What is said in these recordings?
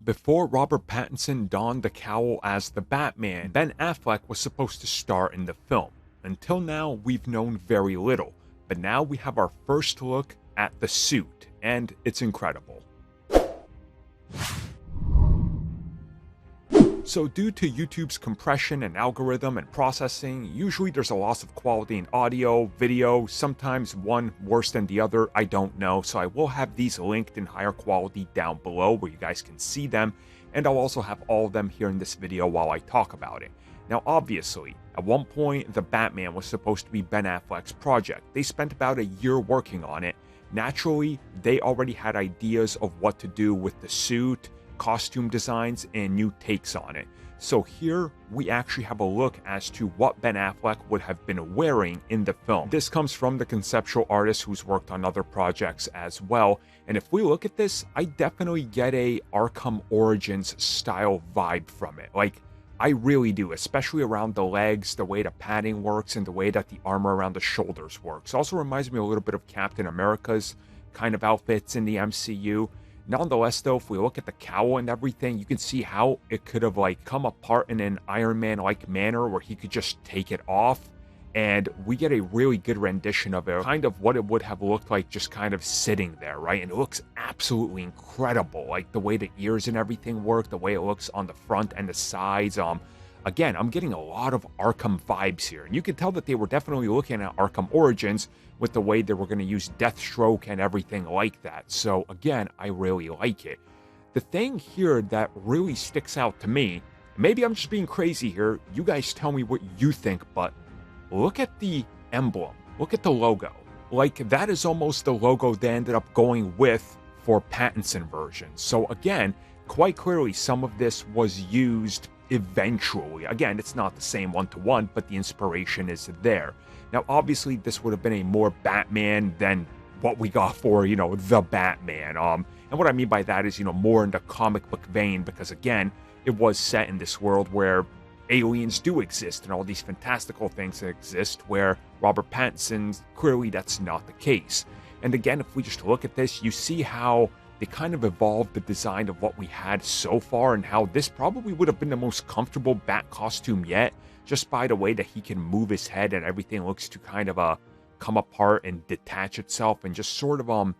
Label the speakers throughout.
Speaker 1: Before Robert Pattinson donned the cowl as the Batman, Ben Affleck was supposed to star in the film. Until now, we've known very little, but now we have our first look at the suit, and it's incredible. So due to YouTube's compression and algorithm and processing, usually there's a loss of quality in audio, video, sometimes one worse than the other, I don't know. So I will have these linked in higher quality down below where you guys can see them, and I'll also have all of them here in this video while I talk about it. Now obviously, at one point the Batman was supposed to be Ben Affleck's project. They spent about a year working on it. Naturally, they already had ideas of what to do with the suit, costume designs, and new takes on it. So here we actually have a look as to what Ben Affleck would have been wearing in the film. This comes from the conceptual artist who's worked on other projects as well, and if we look at this, I definitely get a Arkham Origins style vibe from it. Like, I really do, especially around the legs, the way the padding works, and the way that the armor around the shoulders works. Also reminds me a little bit of Captain America's kind of outfits in the MCU. Nonetheless, though, if we look at the cowl and everything, you can see how it could have like come apart in an Iron Man-like manner where he could just take it off, and we get a really good rendition of it, kind of what it would have looked like just kind of sitting there, right? And it looks absolutely incredible, like the way the ears and everything work, the way it looks on the front and the sides. Again, I'm getting a lot of Arkham vibes here, and you can tell that they were definitely looking at Arkham Origins with the way they were going to use Deathstroke and everything like that. So again, I really like it. The thing here that really sticks out to me, maybe I'm just being crazy here, you guys tell me what you think, but look at the emblem, look at the logo. Like, that is almost the logo they ended up going with for Pattinson version. So again, quite clearly some of this was used eventually. Again, it's not the same one-to-one, but the inspiration is there. Now, obviously, this would have been a more Batman than what we got for, the Batman. And what I mean by that is, more in the comic book vein, because again, it was set in this world where aliens do exist and all these fantastical things that exist, where Robert Pattinson's, clearly that's not the case. And again, if we just look at this, you see how they kind of evolved the design of what we had so far, and how this probably would have been the most comfortable Bat costume yet, just by the way that he can move his head and everything looks to kind of come apart and detach itself and just sort of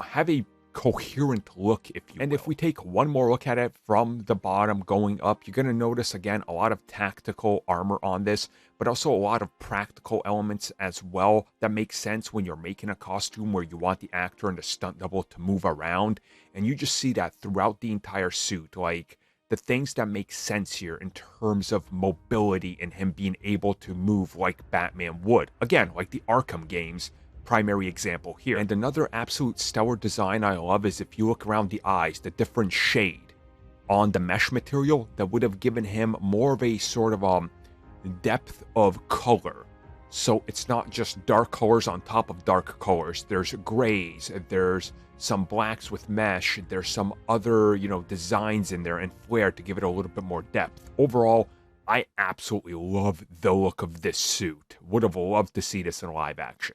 Speaker 1: have a coherent look, if you will. And if we take one more look at it from the bottom going up, you're going to notice again a lot of tactical armor on this, but also a lot of practical elements as well that make sense when you're making a costume where you want the actor and the stunt double to move around, and you just see that throughout the entire suit. Like, the things that make sense here in terms of mobility and him being able to move like Batman would. Again, like the Arkham games, primary example here. And another absolute stellar design I love is if you look around the eyes, the different shade on the mesh material that would have given him more of a sort of depth of color. So it's not just dark colors on top of dark colors. There's grays, there's some blacks with mesh, there's some other, designs in there and flair to give it a little bit more depth. Overall, I absolutely love the look of this suit. Would have loved to see this in live action.